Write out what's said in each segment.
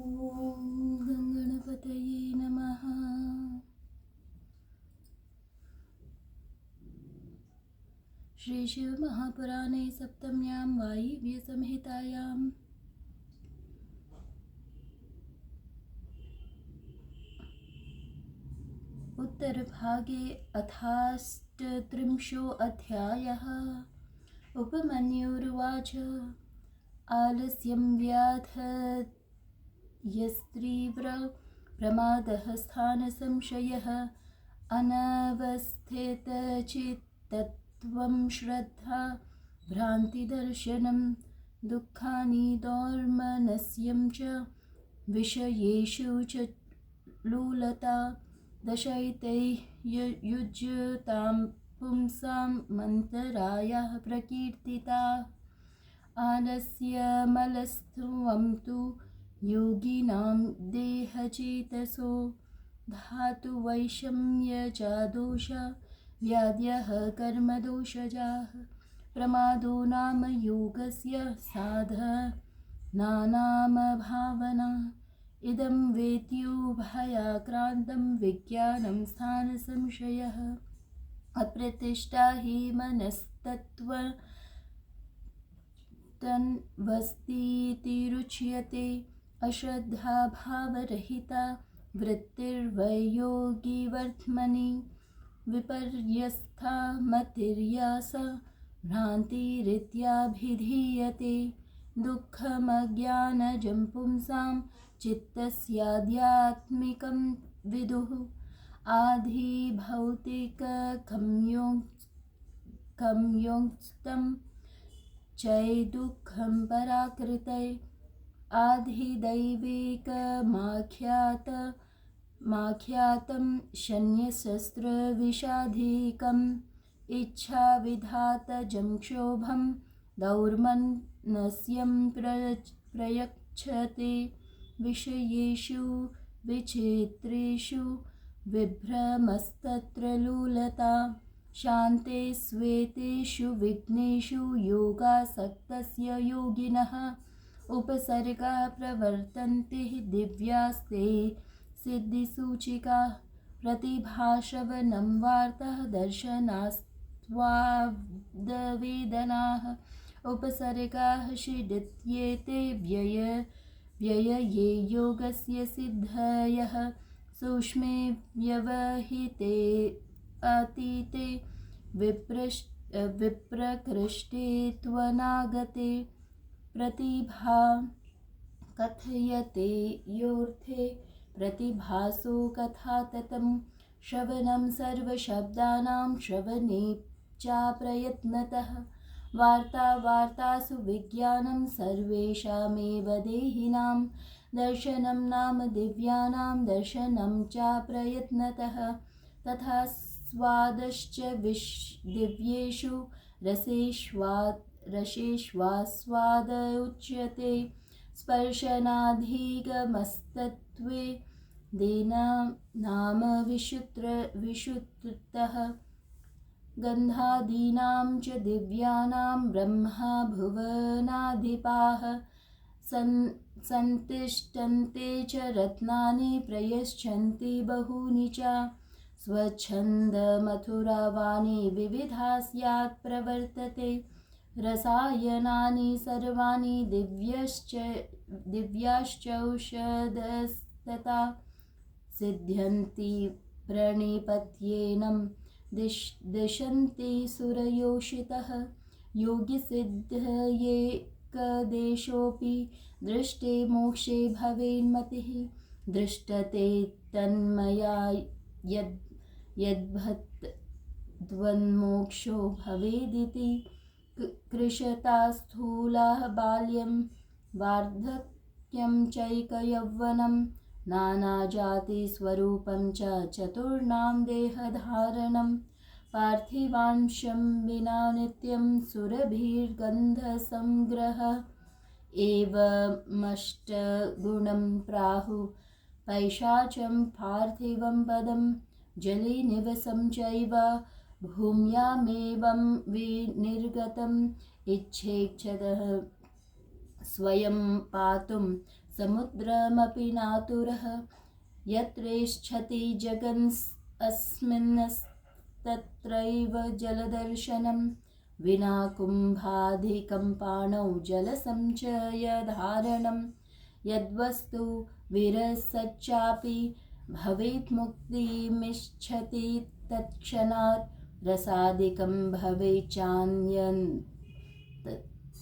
गणपतये नमः। श्री शिव महापुराणे सप्तम्यां वायव्य संहितायाम् उत्तरभागे अथाष्टत्रिंशोऽध्यायः। उपमन्युरुवाच आलस्यं व्याधयस्तीव्र प्रमादः स्थानसंशयः अनवस्थितचित्तत्वं श्रद्धा भ्रान्तिदर्शनं दुःखानि दौर्मनस्यं च विषयेषु च लूलता दशैते युज्यतां पुंसां मन्तरायाः प्रकीर्तिता आलस्यमलस्त्वं तु योगिनां देहचेतसो धातुवैषम्यजादोष व्याद्यः कर्मदोषजाः प्रमादो नाम योगस्य साधनानां भावना इदं वेत्युभयाक्रान्तं विज्ञानं स्थानसंशयः अप्रतिष्ठा हि मनस्तत्त्वतन्वस्तीतिरुच्यते अश्रद्धा भावरहिता वृत्तिर्वयोगिवर्त्मनि विपर्यस्था मतिर्यासा भ्रान्तिरित्याभिधीयते दुःखमज्ञानजं पुंसां चित्तस्याध्यात्मिकं विदुः आधिभौतिककंयोक्तं चैदुःखं पराकृते आधिदैविकमाख्यातं शन्यशस्त्रविषाधिकम् इच्छाविधातजं क्षोभं दौर्मनस्यं प्रयच्छते विषयेषु विचित्रेषु विभ्रमस्तत्र लूलता शान्ते स्वेतेषु विघ्नेषु योगासक्तस्य योगिनः उपसर्गाः प्रवर्तन्ते दिव्यास्ते सिद्धिसूचिकाः प्रतिभाश्रवणं वार्ताः दर्शनास्त्वादवेदनाः उपसर्गाः षडित्येते व्यये योगस्य सिद्धयः सूक्ष्मे व्यवहिते अतीते विप्रकृष्टे त्वनागते प्रतिभा कथयते योऽर्थे प्रतिभासो कथाततं श्रवणं सर्वशब्दानां श्रवणे चाप्रयत्नतः वार्तासु विज्ञानं सर्वेषामेव देहिनां दर्शनं नाम दिव्यानां दर्शनं चाप्रयत्नतः तथा स्वादश्च दिव्येषु रसेष्वास्वाद उच्यते स्पर्शनाधिगमस्तत्त्वे देना नाम विशुद्धतः गन्धादीनां च दिव्यानां ब्रह्मा भुवनाधिपाः सन्तिष्ठन्ते च रत्नानि प्रयच्छन्ति बहूनि च स्वच्छन्दमथुरावाणी विविधा स्यात् प्रवर्तते रसायनानि सर्वाणि दिव्याश्चौषधस्तथा सिद्ध्यन्ति प्रणिपत्येनं दिशन्ति सुरयोषितः योगिसिद्धयेकदेशोऽपि दृष्टे मोक्षे भवेन्मतिः दृष्टते तन्मया यद्भद्वन्मोक्षो भवेदिति कृशता स्थूलाः बाल्यं वार्धक्यं चैकयौवनं नानाजातिस्वरूपं च चतुर्णां देहधारणं पार्थिवांशं विना नित्यं सुरभिर्गन्धसंग्रह एवमष्टगुणं प्राहुः पैशाचं पार्थिवं पदं जले निवसं चैव भूम्यामेवं विनिर्गतम् इच्छेच्छतः स्वयं पातुं समुद्रमपि नातुरः यत्रेष्छति जगन्नस्मिन्नस्तत्रैव जलदर्शनं विना कुम्भाधिकं पाणौ जलसञ्चयधारणं यद्वस्तु विरसच्चापि भवेत् मुक्तिमिच्छति तत्क्षणात् रसादिकं भवेच्चान्यन्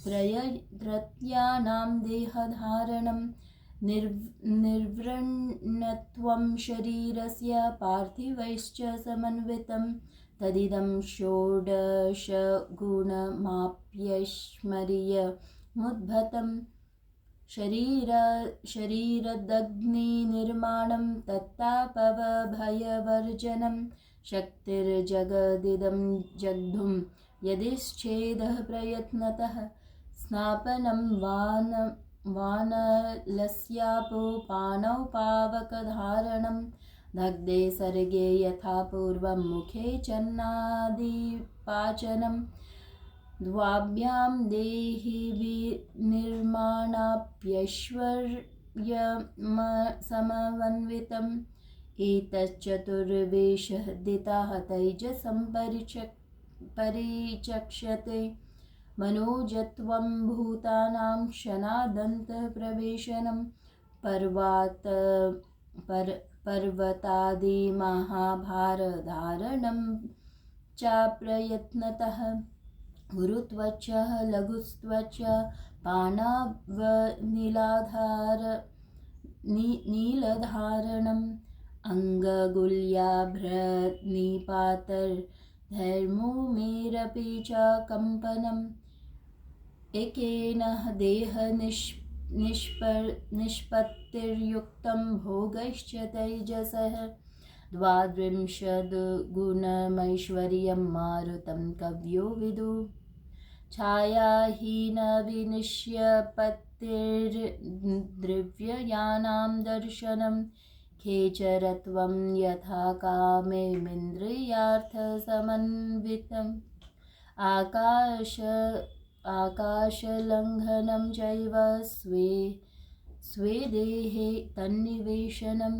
त्रयाणां देहधारणं निर्वृण्णत्वं शरीरस्य पार्थिवैश्च समन्वितं तदिदं षोडशगुणमाप्यैश्वर्यमुद्भतं शरीरदग्निनिर्माणं तत्तापभयवर्जनं शक्तिर्जगदिदं जग्धुं यदिच्छेदः प्रयत्नतः स्नापनं वानलस्यापोपानौ पावकधारणं दग्धे सर्गे यथा पूर्वं मुखे चन्नादिपाचनं द्वाभ्यां देहिविनिर्माणाप्यैश्वर्यमसमन्वितम् एतच्चतुर्वेशदिताः तैजसं परिचक्षते मनोजत्वं भूतानां क्षणादन्तप्रवेशनं पर्वतादिमहाभारधारणं चाप्रयत्नतः गुरुत्वच्च लघुत्वच्च नीलधारणम् अङ्गुल्याभ्रनिपातर्धर्मोमेरपि च कम्पनम् एकेन देहनिष्पत्तिर्युक्तं भोगैश्च तैजसः द्वाद्विंशद्गुणमैश्वर्यं मारुतं कवयो विदुः छायाहीनविनिश्यपत्तिर्द्रव्याणां दर्शनं खेचरत्वं यथा कामेमिन्द्रियार्थसमन्वितम् आकाशलङ्घनं चैव स्वे देहे तन्निवेशनम्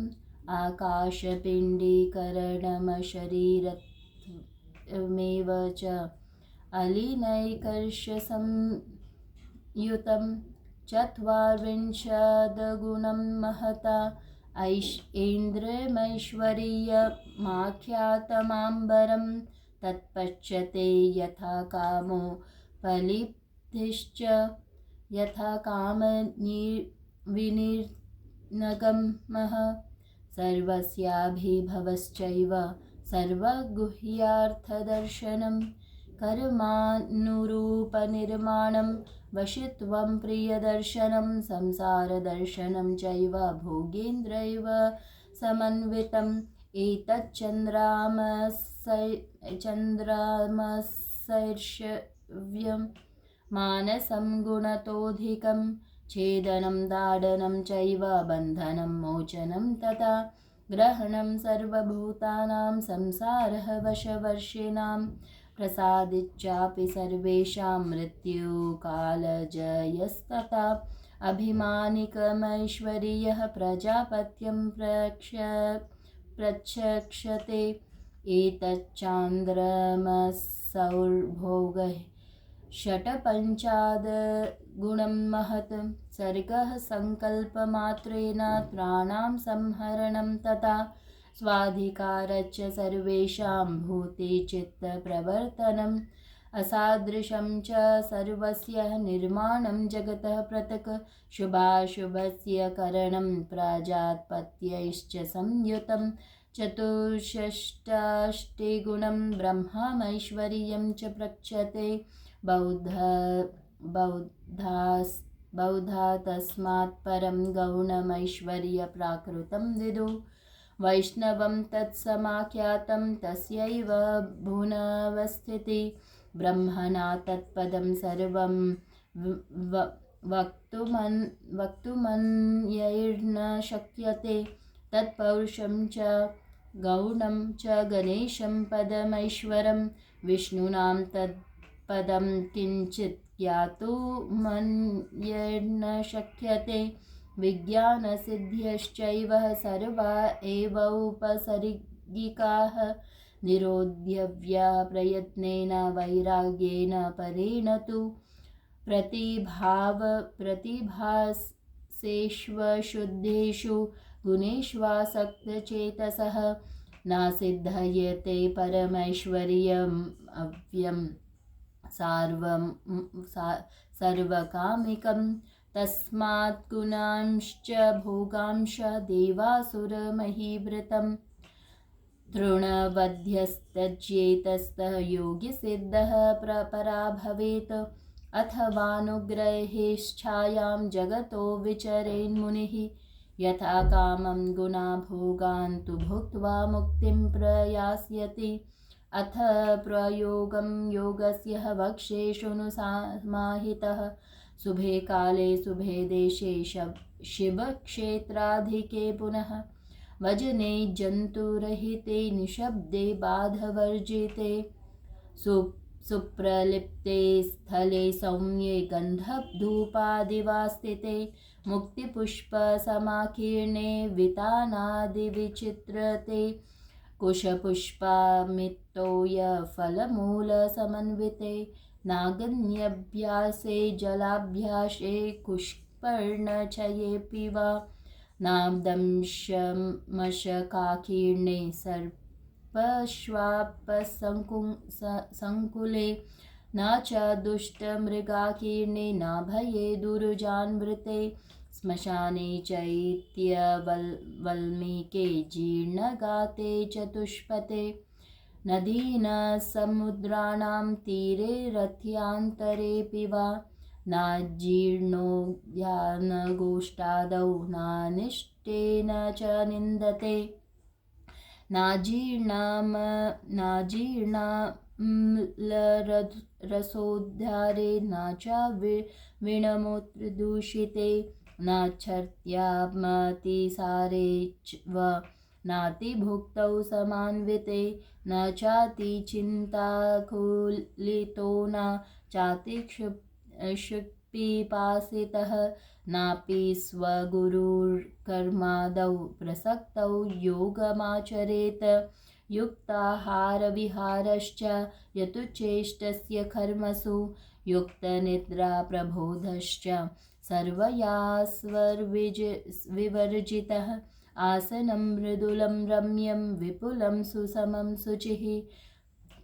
आकाशपिण्डीकरणमशरीरमेव च अलीनैकर्षसंयुतं चत्वारिंशद्गुणं महता ऐन्द्रियमैश्वर्यमाख्यातमाम्बरं तत्पच्यते यथा कामो पलिप्तिश्च यथा कामविनिर्नगमः सर्वस्याभिभवश्चैव सर्वगुह्यार्थदर्शनं कर्मानुरूपनिर्माणं वशित्वं प्रियदर्शनं संसारदर्शनं चैव भोगेन्द्रैव समन्वितम् एतच्चन्द्रामसैर्षव्यं मानसं गुणतोऽधिकं छेदनं दाडनं चैव बन्धनं मोचनं तथा ग्रहणं सर्वभूतानां संसारः वशवर्षिणां प्रसादिच्चापि सर्वेषां मृत्युकालजयस्तथा अभिमानिकमैश्वर्यः प्रजापत्यं प्रचक्षते एतच्चान्द्रमसौर्भोगः षट्पञ्चादगुणं महत् सर्गः सङ्कल्पमात्रेण त्राणां संहरणं तथा स्वाधिकारच्च सर्वेषां भूते चित्तप्रवर्तनम् असादृशं च सर्वस्य निर्माणं जगतः पृथक् शुभाशुभस्य करणं प्राजात्पत्यैश्च संयुतं चतुष्षष्टिगुणं ब्रह्मैश्वर्यं च प्रक्षते बौद्धा तस्मात् परं गौणमैश्वर्यप्राकृतं विदुः वैष्णवं तत्समाख्यातं तस्यैव भुवनवस्थितिः ब्रह्मणा तत्पदं सर्वं वक्तुमन्यैर्न शक्यते तत्पौरुषं च गौणं च गणेशं पदमैश्वरं विष्णूनां तत्पदं किञ्चित् ज्ञातुमन्यैर्न शक्यते विज्ञानसिद्ध्यश्चैव सर्वा एव उपसर्गिकाः निरोध्यव्या प्रयत्नेन वैराग्येन परेण तु प्रतिभासेष्वशुद्धेषु गुणेष्वासक्तचेतसः नासिद्धयते परमैश्वर्यम् अव्यं सर्वकामिकं तस्मात् गुणांश्च भोगांश देवासुरमहीवृतं तृणवध्यस्तज्येतस्तः योगिसिद्धः परा भवेत् अथवानुग्रहेच्छायां जगतो विचरेन्मुनिः यथा कामं गुणाभोगान् तु भुक्त्वा मुक्तिं प्रयास्यति अथ प्रयोगं योगस्य वक्षे शृणु समाहितः शुभे काले शुभे देशे शिवक्षेत्राधिके पुनः वजने जन्तुरहिते निशब्दे बाधवर्जिते सुप्रलिप्ते स्थले सौम्ये गन्धधूपादिवास्थिते मुक्तिपुष्पसमाकीर्णे वितानादिविचित्रते कुशपुष्पामितोयफलमूलसमन्विते नागन्यभ्यासे जलाभ्यासे कुष्पर्णचयेऽपि वा नाब्दंशमशकाकीर्णे सर्पश्वापसङ्कुले न च दुष्टमृगाकीर्णे न भये दुर्जान्वृते श्मशाने चैत्यवल्मीके जीर्णगाते चतुष्पथे नदीन समुद्राणां तीरे रथ्यान्तरेऽपि वा नाजीर्णो ध्यानगोष्ठादौ नानिष्टेन च निन्दते नाजीर्णाम्लरसोद्धारे न च वीणमूत्रदूषिते नाच्छर्त्यामतिसारे व नातिभुक्तौ समान्विते न चातिचिन्ताकुलितो न चातिक्षुत्पिपासितः नापि स्वगुरुर्कर्मादौ प्रसक्तौ योगमाचरेत् युक्ताहारविहारश्च यतुचेष्टस्य कर्मसु युक्तनिद्राप्रबोधश्च सर्वयास्वर्विवर्जितः आसनं मृदुलं रम्यं विपुलं सुसमं शुचिः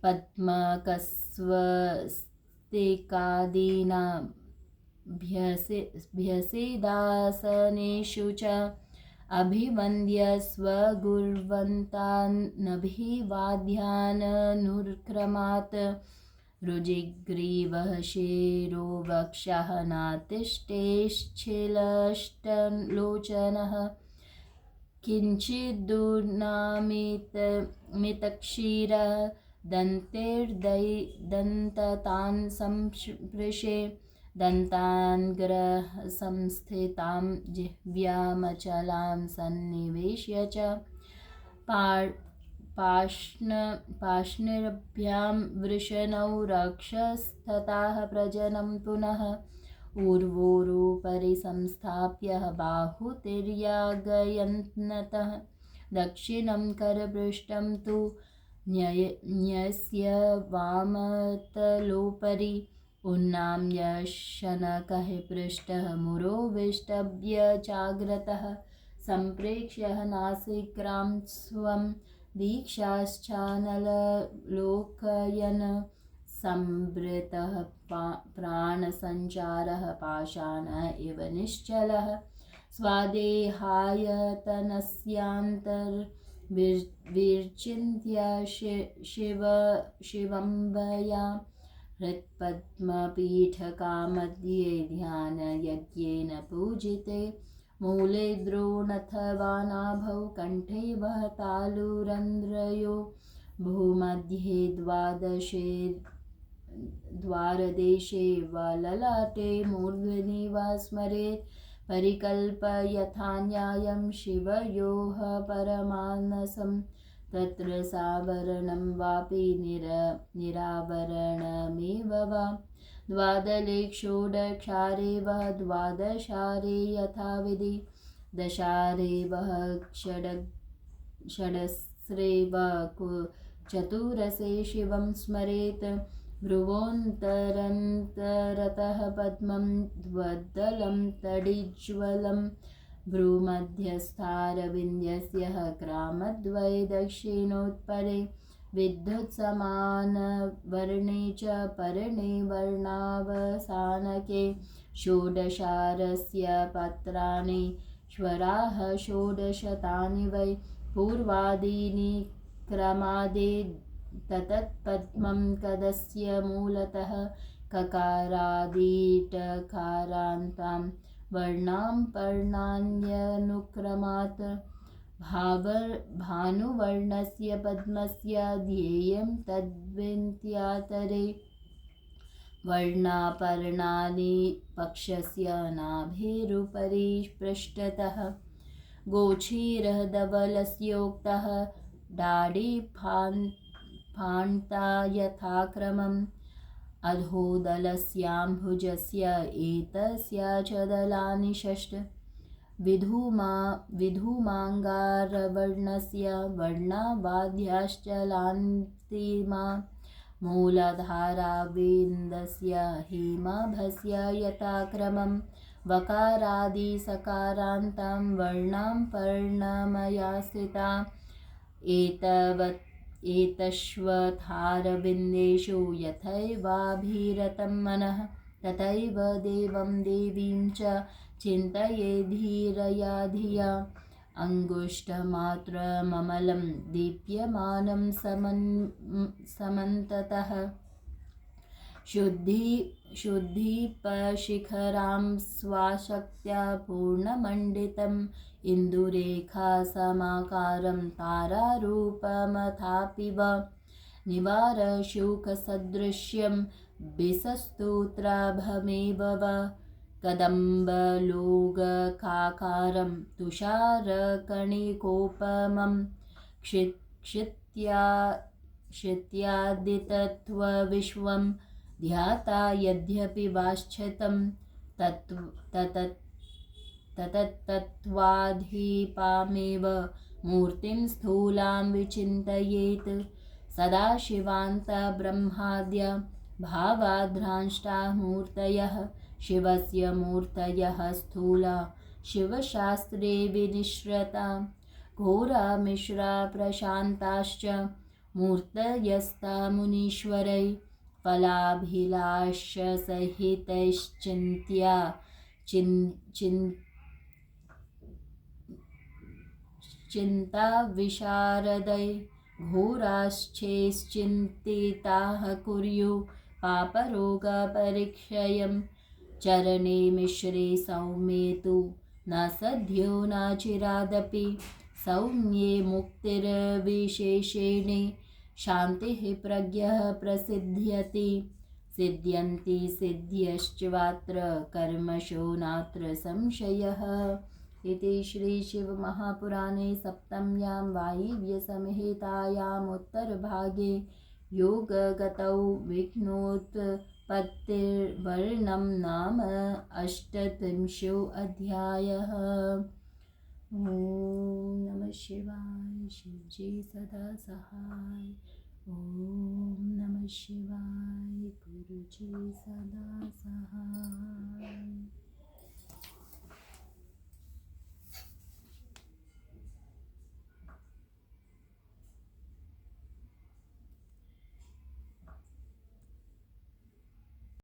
पद्मकस्वस्तिकादीनाभ्यसेदासनेषु च अभिवन्द्य स्वगुर्वन्तानभिवाद्याननुक्रमात् रुजिग्रीवः शिरो वक्षः नातिष्ठेश्चिलष्टलोचनः किञ्चिद्दुर्नामितक्षीर दन्तैर्दन्तान् संस्पृशे दन्तान्ग्रहसंस्थितां जिह्व्यामचलां सन्निवेश्य च पाष्णिर्भ्यां वृषणौ रक्षस्ततः प्रजनं पुनः ऊर्वोरुपरि संस्थाप्य बाहुतिर्यागयन्नतः दक्षिणं करपृष्ठं तु न्यस्य वामतलोपरि उन्नाम्य शनकः पृष्ठः मुरोविष्टभ्य चाग्रतः सम्प्रेक्ष्य नासिक्रां स्वं दीक्षाश्चानलोकयन् संवृतः प्राणसञ्चारः पाषाण इव निश्चलः स्वादेहायतनस्यान्तर्विचिन्त्य शिवम्बया हृत्पद्मपीठकामध्ये ध्यानयज्ञेन पूजिते मूले द्रोणथवा नाभौ कण्ठे वहतालुरन्ध्रयो भूमध्ये द्वारदेशे वललाटे मूर्ध्नि वा स्मरेत् परिकल्पयथा न्यायं शिवयोः परमानसं तत्र सावरणं वापि निरावरणमेव वा द्वादले षोडक्षारे वः द्वादशारे यथाविधि दशारे वः षडस्रे वः चतुरसे शिवं स्मरेत् भ्रुवोऽन्तरन्तरतः पद्मं द्वद्दलं तडिज्वलं भ्रूमध्यस्थारविन्द्यस्य ग्रामद्वये दक्षिणोत्तरे विद्युत्समानवर्णे च पर्णे वर्णावसानके षोडशारस्य पत्राणि स्वराः षोडशतानि वै पूर्वादीनि क्रमादे ततत्पद्मं कदस्य मूलतः ककारादीटकारान्तां वर्णां पर्णान्यनुक्रमात् भानुवर्णस्य पद्मस्य ध्येयं तद्विन्त्यातरे वर्णापर्णानि पक्षस्य नाभिरुपरि पृष्ठतः गोचीरः धवलस्योक्तः डाढिफान्ता यथाक्रमम् अधोदलस्याम्भुजस्य एतस्य च दलानि षष्ठ विधूमाङ्गारवर्णस्य वर्णावाद्याश्चलान्तिमा मूलाधाराविन्दस्य हेमाभस्य यथाक्रमं वकारादिसकारान्तां वर्णां पर्णमया एतश्वथारविन्देषु यथैवाभिरतं मनः तथैव देवं देवीं च चिन्तये धीरया धिया अङ्गुष्ठमात्रममलं दीप्यमानं समन्ततः शुद्धिपशिखरां स्वाशक्त्या पूर्णमण्डितम् इन्दुरेखासमाकारं तारारूपमथापि वा निवारशुकसदृश्यं बिसस्तोत्राभमेव वा कदम्बलोककाकारं तुषारकणिकोपमं क्षित्यादितत्त्वविश्वं ध्याता यद्यपि वाञ्छितं ततत्तत्त्वाधिपामेव मूर्तिं स्थूलां विचिन्तयेत् सदाशिवान्तब्रह्माद्या भावाद्रांष्टा मूर्तयः शिवस्य मूर्तयः स्थूला शिवशास्त्रे विनिश्रता घोरा मिश्रा प्रशान्ताश्च मूर्तयस्ता मुनीश्वरै फलाभिलाषसहितैश्चिन्त्या चिन्ता विशारदै घोराश्चैश्चिन्तिताः कुर्यु पापरोगपरिक्षयं चरणे मिश्रे सौम्ये तु न सद्यो न चिरादपि सौम्ये मुक्तिर्विशेषेणे शान्तिः प्रज्ञः प्रसिद्ध्यति सिद्ध्यन्ति सिद्ध्यश्चवात्र कर्मशो नात्र संशयः। इति श्री शिवमहापुराणे सप्तम्यां वायव्यसंहितायाम् उत्तरभागे योगगतौ विघ्नोत्पत्तिर्वर्णनं नाम अष्टत्रिंशोऽध्यायः। ॐ नमः शिवाय। शिवजी सदा सहाय। ॐ नमः शिवाय। गुरुजी सदा सहाय।